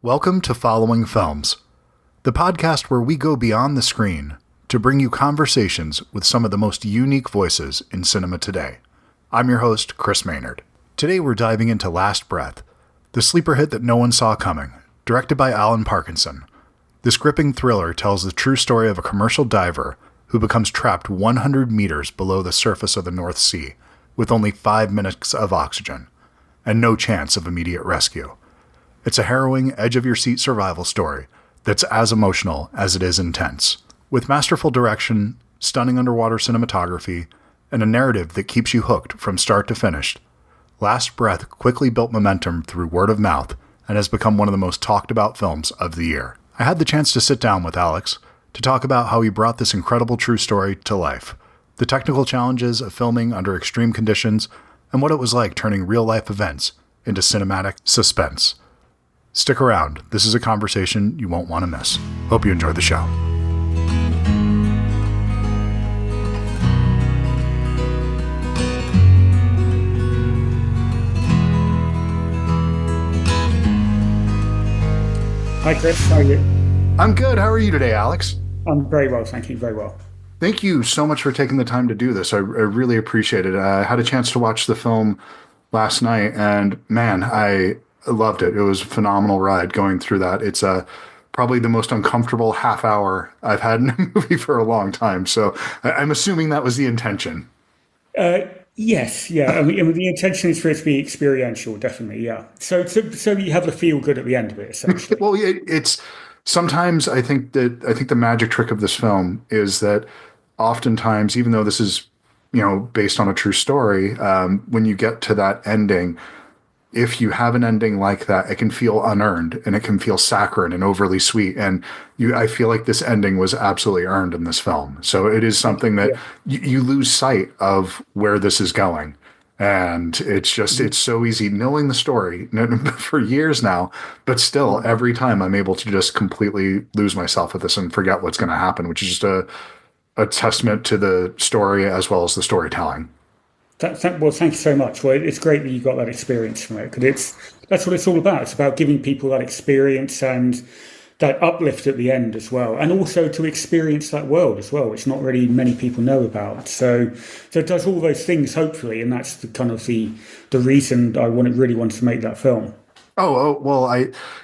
Welcome to Following Films, the podcast where we go beyond the screen to bring you conversations with some of the most unique voices in cinema today. I'm your host, Chris Maynard. Today we're diving into Last Breath, the sleeper hit that no one saw coming, directed by Alex Parkinson. This gripping thriller tells the true story of a commercial diver who becomes trapped 100 meters below the surface of the North Sea with only 5 minutes of oxygen and no chance of immediate rescue. It's a harrowing, edge-of-your-seat survival story that's as emotional as it is intense. With masterful direction, stunning underwater cinematography, and a narrative that keeps you hooked from start to finish, Last Breath quickly built momentum through word of mouth and has become one of the most talked about films of the year. I had the chance to sit down with Alex to talk about how he brought this incredible true story to life, the technical challenges of filming under extreme conditions, and what it was like turning real-life events into cinematic suspense. Stick around. This is a conversation you won't want to miss. Hope you enjoy the show. Hi Chris, how are you? I'm good. How are you today, Alex? I'm very well, thank you, very well. Thank you so much for taking the time to do this. I really appreciate it. I had a chance to watch the film last night, and man, I loved it. It was a phenomenal ride going through that. It's probably the most uncomfortable half hour I've had in a movie for a long time. So I'm assuming that was the intention. Yes, yeah. I mean, the intention is for it to be experiential, definitely. Yeah. So you have the feel good at the end of it, essentially. Well, it's sometimes I think the magic trick of this film is that oftentimes, even though this is based on a true story, when you get to that ending, if you have an ending like that, it can feel unearned and it can feel saccharine and overly sweet. And I feel like this ending was absolutely earned in this film. So it is something that you lose sight of where this is going. And it's so easy knowing the story for years now, but still every time I'm able to just completely lose myself with this and forget what's going to happen, which is just a testament to the story as well as the storytelling. Well, thank you so much. Well, it's great that you got that experience from it, because that's what it's all about. It's about giving people that experience and that uplift at the end as well, and also to experience that world as well, which not really many people know about. So it does all those things, hopefully, and that's the kind of the reason I really wanted to make that film. Well,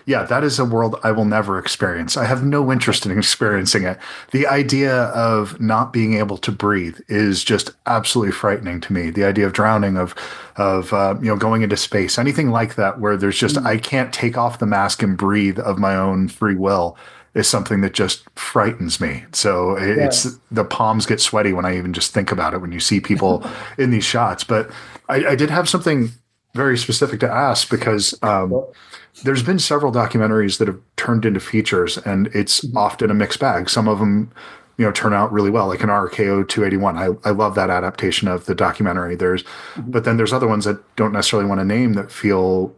that is a world I will never experience. I have no interest in experiencing it. The idea of not being able to breathe is just absolutely frightening to me. The idea of drowning, of going into space, anything like that, where there's just, I can't take off the mask and breathe of my own free will, is something that just frightens me. So it's the palms get sweaty when I even just think about it, when you see people in these shots. But I did have something very specific to ask, because there's been several documentaries that have turned into features, and it's often a mixed bag. Some of them, turn out really well, like an RKO 281. I love that adaptation of the documentary. But then there's other ones that don't necessarily want to name, that feel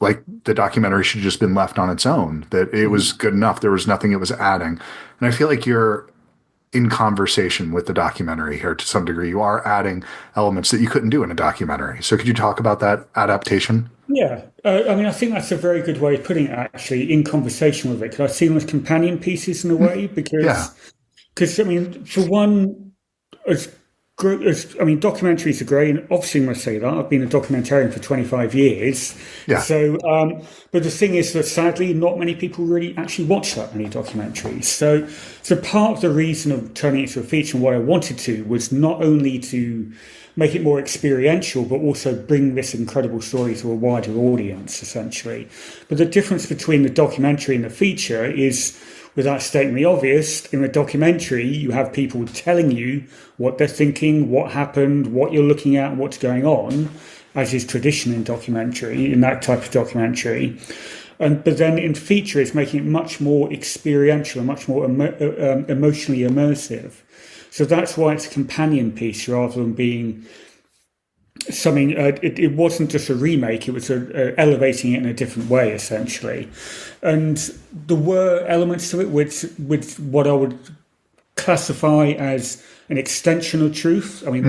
like the documentary should have just been left on its own, that it was good enough. There was nothing it was adding. And I feel like you're in conversation with the documentary here to some degree. You are adding elements that you couldn't do in a documentary. So could you talk about that adaptation? Yeah, I think that's a very good way of putting it, actually, in conversation with it, because I see them as companion pieces in a way, because for one, documentaries are great, and obviously I must say that I've been a documentarian for 25 years. Yeah. So, but the thing is that sadly, not many people really actually watch that many documentaries. So part of the reason of turning it into a feature, and what I wanted to, was not only to make it more experiential, but also bring this incredible story to a wider audience, essentially. But the difference between the documentary and the feature is, without stating the obvious, in the documentary, you have people telling you what they're thinking, what happened, what you're looking at, and what's going on, as is tradition in documentary, in that type of documentary. But then in feature, it's making it much more experiential and much more emotionally immersive. So that's why it's a companion piece rather than being something. It wasn't just a remake; it was elevating it in a different way, essentially. And there were elements to it with what I would classify as an extension of truth. I mean,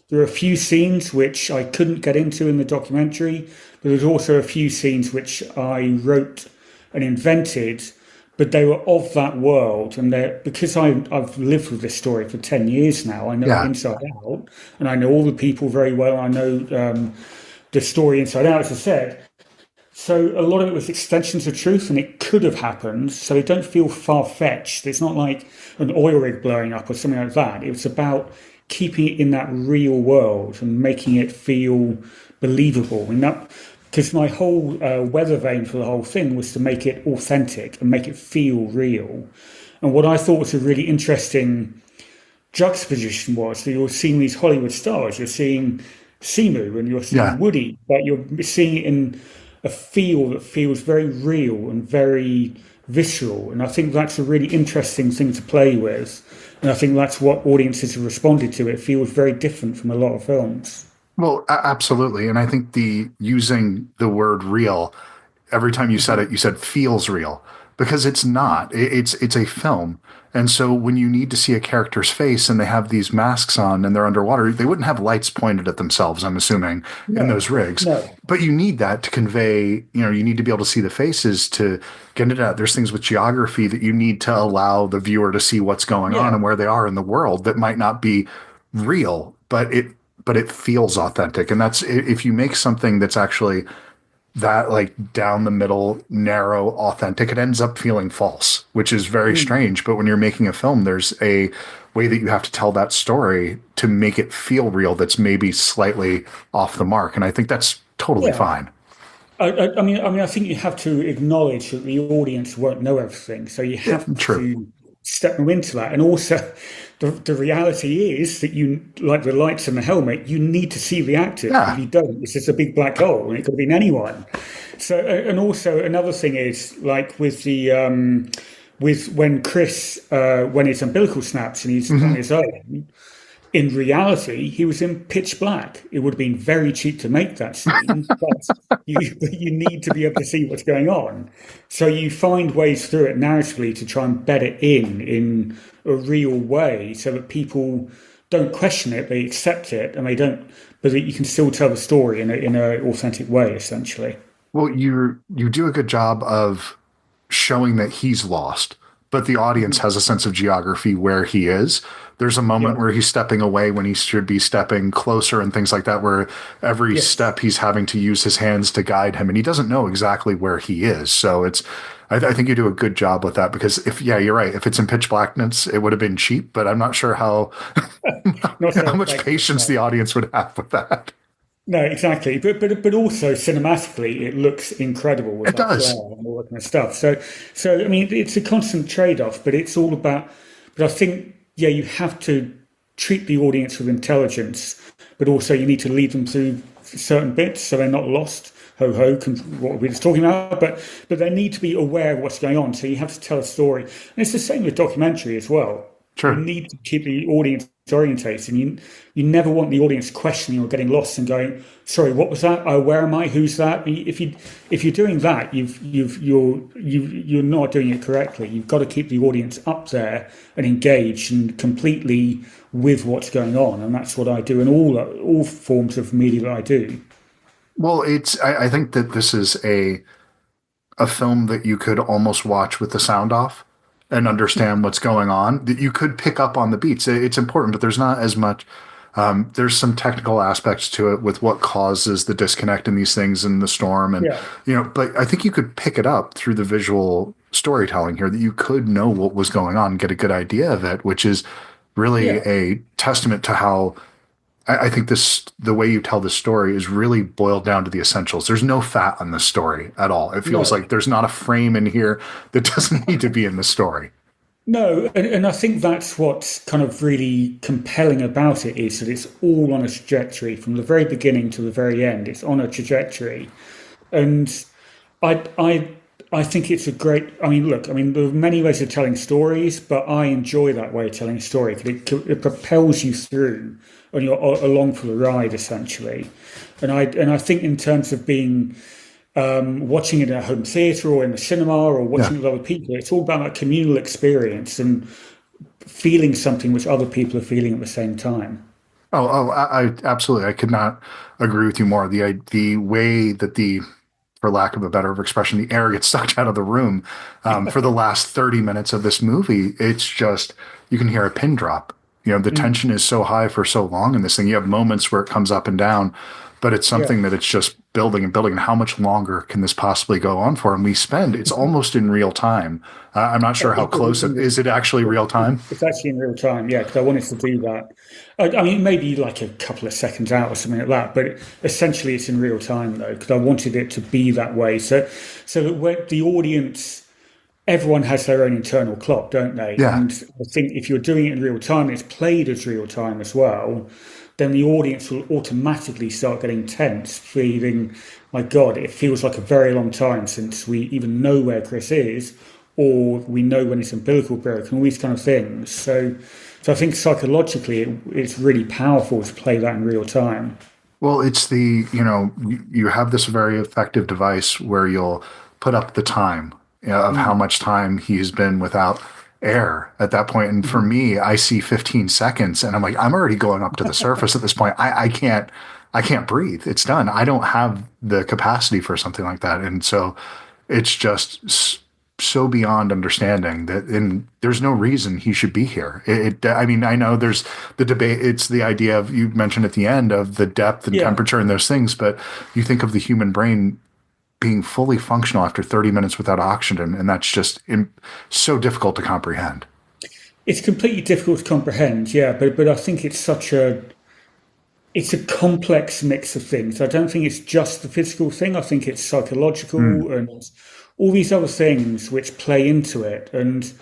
there are a few scenes which I couldn't get into in the documentary, but there's also a few scenes which I wrote and invented, but they were of that world. And because I've lived with this story for 10 years now, I know it Yeah. inside out, and I know all the people very well. I know the story inside out, as I said. So a lot of it was extensions of truth, and it could have happened. So it don't feel far fetched. It's not like an oil rig blowing up or something like that. It was about keeping it in that real world and making it feel believable. And that, because my whole weather vane for the whole thing was to make it authentic and make it feel real. And what I thought was a really interesting juxtaposition was that you're seeing these Hollywood stars. You're seeing Simu and you're seeing Yeah. Woody, but you're seeing it in a feel that feels very real and very visceral. And I think that's a really interesting thing to play with. And I think that's what audiences have responded to. It feels very different from a lot of films. Well, absolutely. And I think the using the word real, every time you said it, you said feels real because it's not. It's a film. And so when you need to see a character's face and they have these masks on and they're underwater, they wouldn't have lights pointed at themselves, I'm assuming, in those No, rigs. no, But you need that to convey, you need to be able to see the faces to get it out. There's things with geography that you need to allow the viewer to see what's going on yeah. and where they are in the world that might not be real, but it feels authentic. And that's if you make something that's actually that like down the middle, narrow, authentic, it ends up feeling false, which is very Mm, strange. But when you're making a film, there's a way that you have to tell that story to make it feel real that's maybe slightly off the mark. And I think that's totally yeah. fine. I mean, I think you have to acknowledge that the audience won't know everything, so you Yeah, have true. to step them into that. And also, the reality is that you, like the lights in the helmet, you need to see the actors. If Yeah. you don't, it's just a big black hole, and it could have been anyone. So, and also another thing is like with the with when Chris when his umbilical snaps and he's on Hmm. his own. In reality, he was in pitch black. It would have been very cheap to make that scene, but you need to be able to see what's going on. So you find ways through it narratively to try and bed it in a real way, so that people don't question it, they accept it, and they don't. But that you can still tell the story in a authentic way, essentially. Well, you do a good job of showing that he's lost, but the audience Mhm. has a sense of geography where he is. There's a Yeah. moment where he's stepping away when he should be stepping closer and things like that, where every Yes. step he's having to use his hands to guide him, and he doesn't know exactly where he is. So I think you do a good job with that because yeah, you're right. If it's in pitch blackness, it would have been cheap, but I'm not sure how Not so how much effective. patience No. the audience would have with that. No, exactly. But also cinematically, it looks incredible with It that flare does. and all that kind of stuff. So I mean, it's a constant trade-off, but it's all about. But I think, yeah, you have to treat the audience with intelligence, but also you need to lead them through certain bits so they're not lost. Ho ho, what we were just talking about, but they need to be aware of what's going on. So you have to tell a story, and it's the same with documentary as well. You Sure. need to keep the audience orientated. And you never want the audience questioning or getting lost and going, "Sorry, what was that? Oh, where am I? Who's that?" If you're doing that, you're not doing it correctly. You've got to keep the audience up there and engaged and completely with what's going on. And that's what I do in all forms of media that I do. Well, I think that this is a film that you could almost watch with the sound off and understand what's going on. That you could pick up on the beats. It's important, but there's not as much. There's some technical aspects to it with what causes the disconnect in these things and the storm, and Yeah, But I think you could pick it up through the visual storytelling here. That you could know what was going on, get a good idea of it, which is really yeah, a testament to how I think the way you tell this story is really boiled down to the essentials. There's no fat on this story at all. It feels no. like there's not a frame in here that doesn't need to be in the story. No, and I think that's what's kind of really compelling about it is that it's all on a trajectory from the very beginning to the very end. It's on a trajectory, and I I I think it's a great. I mean, look, I mean, there are many ways of telling stories, but I enjoy that way of telling a story because it propels you through, and you're along for the ride essentially. And I think in terms of being watching it at a home theatre or in the cinema or Yeah. watching it with other people, it's all about that communal experience and feeling something which other people are feeling at the same time. I absolutely. I could not agree with you more. The way that for lack of a better expression, the air gets sucked out of the room for the last 30 minutes of this movie. It's just you can hear a pin drop. The Mm, tension is so high for so long in this thing. You have moments where it comes up and down, but it's yeah. something that it's just building and building. And how much longer can this possibly go on for? And it's almost in real time. I'm not sure how close it is. It actually real time? It's actually in real time, yeah, because I wanted to do that. I mean, maybe like a couple of seconds out or something like that, but essentially it's in real time though, because I wanted it to be that way. So that when the audience, everyone has their own internal clock, don't they? Yeah. And I think if you're doing it in real time, it's played as real time as well, then the audience will automatically start getting tense, feeling, my God, it feels like a very long time since we even know where Chris is, or we know when his umbilical broke, and all these kind of things. So I think psychologically, it's really powerful to play that in real time. Well, it's you have this very effective device where you'll put up the time of how Mm. much time he's been without air at that point. And for Mhm. me, I see 15 seconds and I'm like, I'm already going up to the surface at this point. I can't breathe. It's done. I don't have the capacity for something like that. And so it's just so beyond understanding that, and there's no reason he should be here. I mean, I know there's the debate. It's the idea of, you mentioned at the end, of the depth and Yeah. temperature and those things, but you think of the human brain being fully functional after 30 minutes without oxygen, and that's just so difficult to comprehend. It's completely difficult to comprehend, yeah, but I think it's a complex mix of things. I don't think it's just the physical thing. I think it's Mm, psychological and all these other things which play into it. And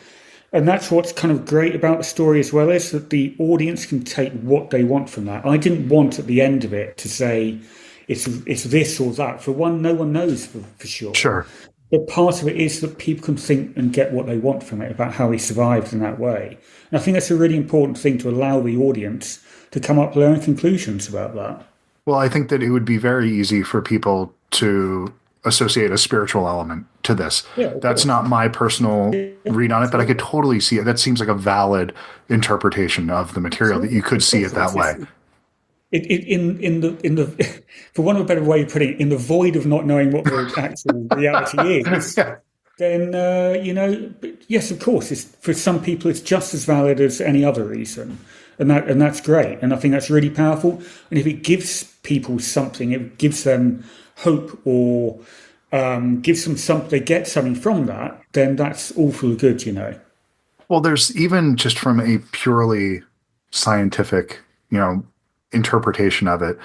that's what's kind of great about the story as well, is that the audience can take what they want from that. I didn't want at the end of it to say it's this or that. For one, no one knows for sure. sure. But part of it is that people can think and get what they want from it about how he survived in that way. And I think that's a really important thing, to allow the audience to come up with their own conclusions about that. Well, I think that it would be very easy for people to associate a spiritual element to this. Yeah, of That's course. not my personal Yeah, read on it, but I could absolutely. totally see it. That seems like a valid interpretation of the material, that you Absolutely. could Of see course it it that is. way. In the for one of a better way of putting it, in the void of not knowing what the actual reality is, Yeah. then yes, of course, for some people it's just as valid as any other reason, and that's great, and I think that's really powerful. And if it gives people something, it gives them hope, or gives them something, they get something from that, then that's awful good. Well, there's even just from a purely scientific, you know, interpretation of it,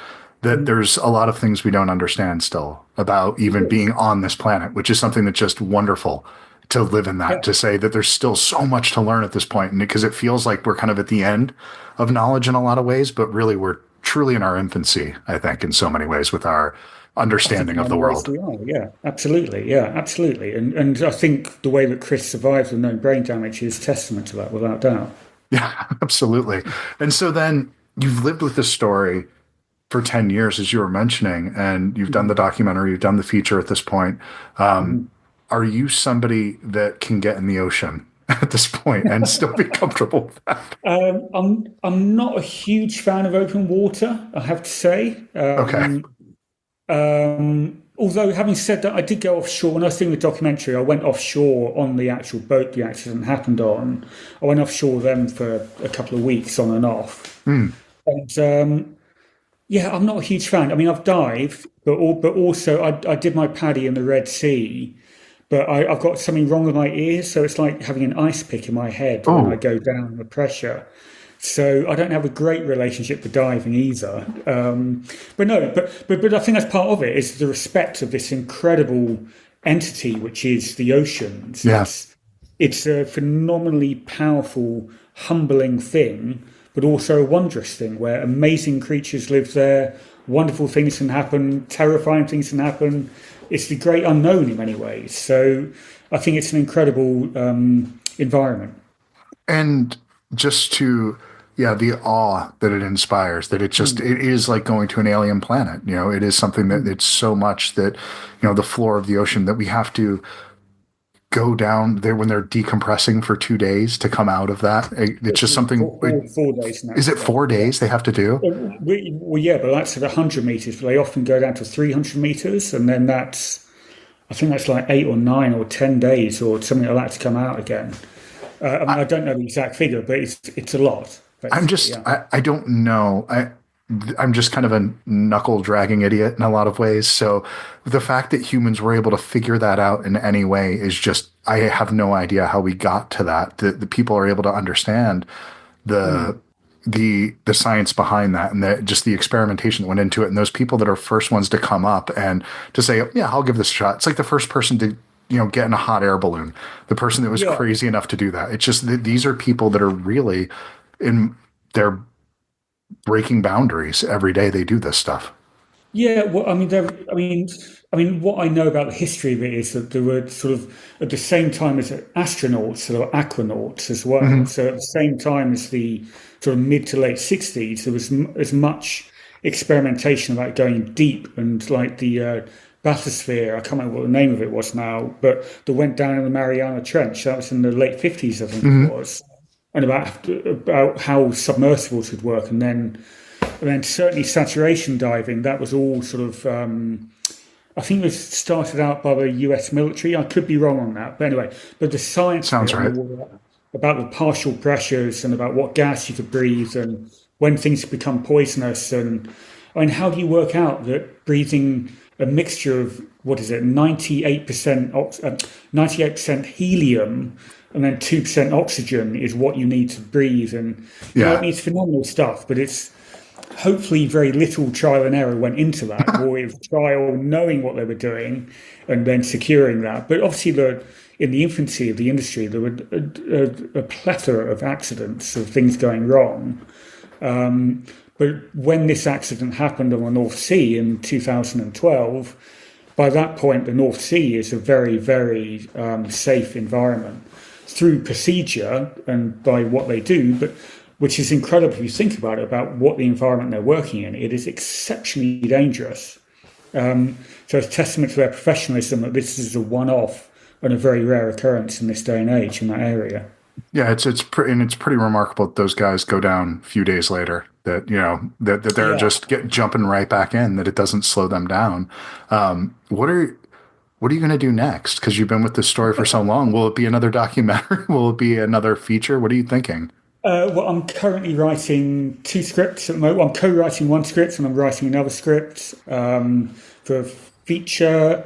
that Mm. there's a lot of things we don't understand still about Of even course. being on this planet, which is something that's just wonderful to live in, that, Yeah. to say that there's still so much to learn at this point. And because it feels like we're kind of at the end of knowledge in a lot of ways, but really we're truly in our infancy, I think, in so many ways with our I think understanding in of the many ways world. we are, yeah, absolutely, yeah, absolutely, and I think the way that Chris survived with no brain damage is testament to that, without doubt. Yeah, absolutely. And so then you've lived with this story for 10 years, as you were mentioning, and you've done the Mhm. documentary, you've done the feature at this point. Um, Mhm. are you somebody that can get in the ocean at this point and still be comfortable with that? I'm not a huge fan of open water, I have to say. Okay. Although having said that, I did go offshore when I was doing the documentary. I went offshore on the actual boat the accident happened on. I went offshore then for a couple of weeks on and off, Hmm. and yeah, I'm not a huge fan. I mean, I've dived, but also I did my paddy in the Red Sea, but I've got something wrong with my ears, so it's like having an ice pick in my head when I Oh, go down the pressure. So I don't have a great relationship with diving either. But no, but I think that's part of it, is the respect of this incredible entity, which is the oceans. yeah. It's a phenomenally powerful, humbling thing, but also a wondrous thing where amazing creatures live there. Wonderful things can happen, terrifying things can happen. It's the great unknown in many ways. So I think it's an incredible environment. And just to, yeah, the awe that it inspires, that Mm, it is like going to an alien planet. It is something that mm, it's so much that, the floor of the ocean, that we have to go down there when they're decompressing for 2 days to come out of that? It's just something. 4 days now. Is it Yeah, 4 days they have to do? yeah, but that's at 100 meters. But they often go down to 300 meters, and then I think that's like 8 or 9 or 10 days or something like that to come out again. I mean, I don't know the exact figure, but it's a lot, I'm basically. just Yeah. I don't know. I'm just kind of a knuckle dragging idiot in a lot of ways. So the fact that humans were able to figure that out in any way is just I have no idea how we got to that. The people are able to understand the the science behind that and just the experimentation that went into it. And those people that are first ones to come up and to say, yeah, I'll give this a shot. It's like the first person to get in a hot air balloon, the person that was Yeah. crazy enough to do that. It's just that these are people that are really in they're breaking boundaries every day. They do this stuff. Yeah, well, I mean, what I know about the history of it is that there were sort of at the same time as astronauts, there were aquanauts as well. Hmm. So at the same time as the sort of mid to late '60s, there was as much experimentation about going deep and like the bathysphere. I can't remember what the name of it was now, but that went down in the Mariana Trench. That was in the late '50s, I think it Hmm. was, and about how submersibles would work, and then certainly saturation diving, that was all sort of, I think it was started out by the US military. I could be wrong on that. But anyway, but the science of Sounds it right. about the partial pressures and about what gas you could breathe and when things become poisonous. And I mean, how do you work out that breathing a mixture of, what is it, 98% helium and then 2% oxygen is what you need to breathe? And, I Yeah. mean, it's phenomenal stuff, but it's, hopefully very little trial and error went into that. More it was trial, knowing what they were doing, and then securing that. But obviously, in the infancy of the industry, there were a plethora of accidents of things going wrong. But when this accident happened on the North Sea in 2012, by that point, the North Sea is a very, very safe environment through procedure and by what they do, but which is incredible if you think about it, about what the environment they're working in. It is exceptionally dangerous. So it's testament to their professionalism that this is a one-off and a very rare occurrence in this day and age in that area. Yeah, it's pretty remarkable that those guys go down a few days later. That that they're Yeah. just jumping right back in. That it doesn't slow them down. What are you going to do next? Because you've been with this story for so long. Will it be another documentary? Will it be another feature? What are you thinking? Well, I'm currently writing two scripts at the moment. Well, I'm co-writing one script and I'm writing another script for a feature.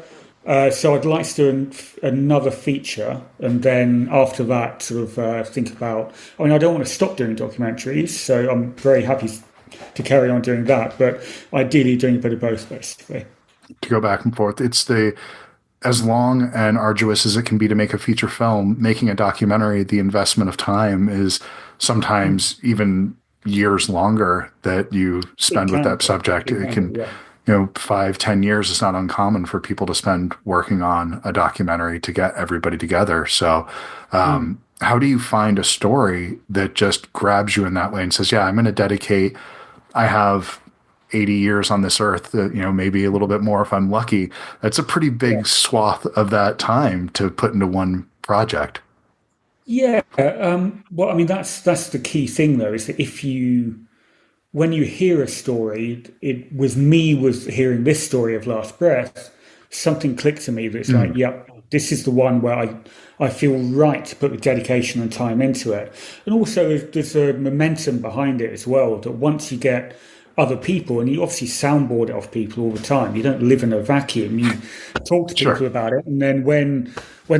So I'd like to do another feature, and then after that, sort of think about. I mean, I don't want to stop doing documentaries, so I'm very happy to carry on doing that. But ideally, doing a bit of both, basically. To go back and forth. It's the as long and arduous as it can be to make a feature film, making a documentary, the investment of time is sometimes even years longer that you It spend with can that be. subject. It It can can, be. Yeah. 5, 10 years is not uncommon for people to spend working on a documentary to get everybody together. So, Mm. how do you find a story that just grabs you in that way and says, yeah, I'm going to dedicate I have 80 years on this earth, maybe a little bit more if I'm lucky. That's a pretty Yeah. big swath of that time to put into one project. Yeah. Well, I mean, that's the key thing, though, is that if you when you hear a story, it with me with hearing this story of Last Breath, something clicked to me that's like, Mm, yep, this is the one where I feel right to put the dedication and time into it. And also there's a momentum behind it as well, that once you get other people, and you obviously soundboard it off people all the time. You don't live in a vacuum. You talk to people sure. about it, and then when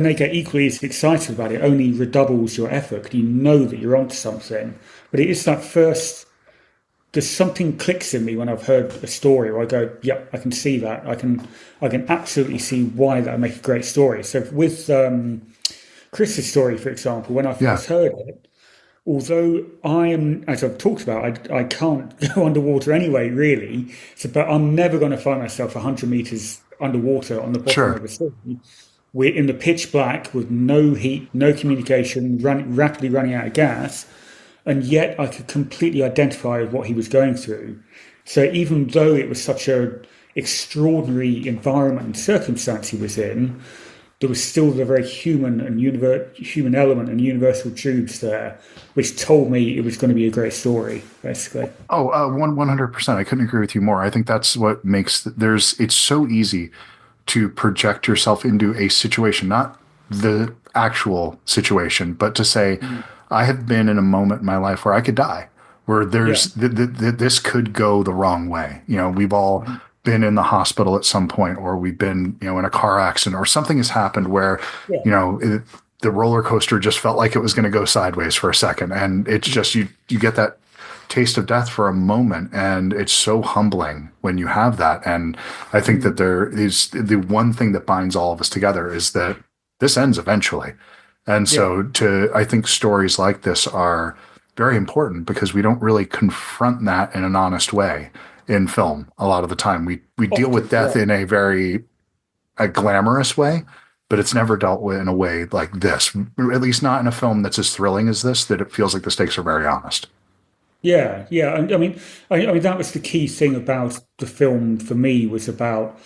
they get equally as excited about it, only redoubles your effort. You know that you're onto something. But it is that first there's something clicks in me when I've heard a story where I go, yeah, I can see that. I can absolutely see why that would make a great story. So with Chris's story, for example, when I Yeah. first heard it, although I am, as I've talked about, I can't go underwater anyway, really. So, but I'm never going to find myself 100 meters underwater on the bottom Sure. of a sea. We're in the pitch black with no heat, no communication, rapidly running out of gas, and yet I could completely identify with what he was going through. So even though it was such a extraordinary environment and circumstance he was in, there was still the very human and human element and universal truths there, which told me it was going to be a great story, basically. Oh, 100%. I couldn't agree with you more. I think that's what makes it's so easy to project yourself into a situation, not the actual situation, but to say, Mm. I have been in a moment in my life where I could die, where Yeah. this could go the wrong way. We've all Mhm. been in the hospital at some point, or we've been, in a car accident, or something has happened where, Yeah. the roller coaster just felt like it was going to go sideways for a second. And it's Mhm. just, you get that taste of death for a moment, and it's so humbling when you have that. And I think that Mm. there is the one thing that binds all of us together is that this ends eventually. And Yeah. so I think stories like this are very important because we don't really confront that in an honest way in film. A lot of the time we deal with Often. death Yeah. in a glamorous way, but it's never dealt with in a way like this, at least not in a film that's as thrilling as this, that it feels like the stakes are very honest. Yeah, yeah. I mean, that was the key thing about the film for me was about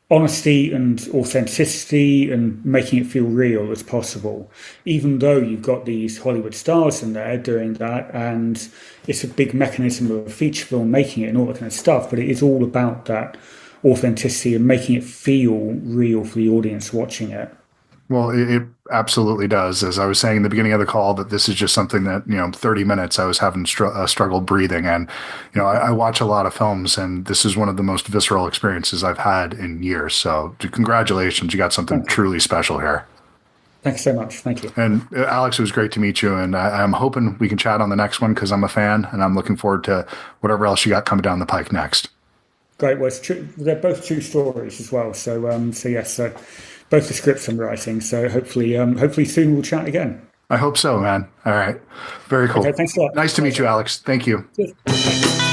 honesty and authenticity and making it feel real as possible. Even though you've got these Hollywood stars in there doing that, and it's a big mechanism of a feature film making it and all that kind of stuff, but it is all about that authenticity and making it feel real for the audience watching it. Well, it absolutely does. As I was saying in the beginning of the call, that this is just something that, 30 minutes I was having struggle breathing. And, I watch a lot of films, and this is one of the most visceral experiences I've had in years. So congratulations. You got something Thank you. truly special here. Thanks so much. Thank you. And Alex, it was great to meet you. And I'm hoping we can chat on the next one because I'm a fan and I'm looking forward to whatever else you got coming down the pike next. Great. Well, it's true. They're both true stories as well. So yes, both the scripts I'm writing. So hopefully soon we'll chat again. I hope so, man. All right. Very Okay. cool. Thanks a lot. Nice to meet you, Pleasure. Alex. Thank you. Cheers. Bye.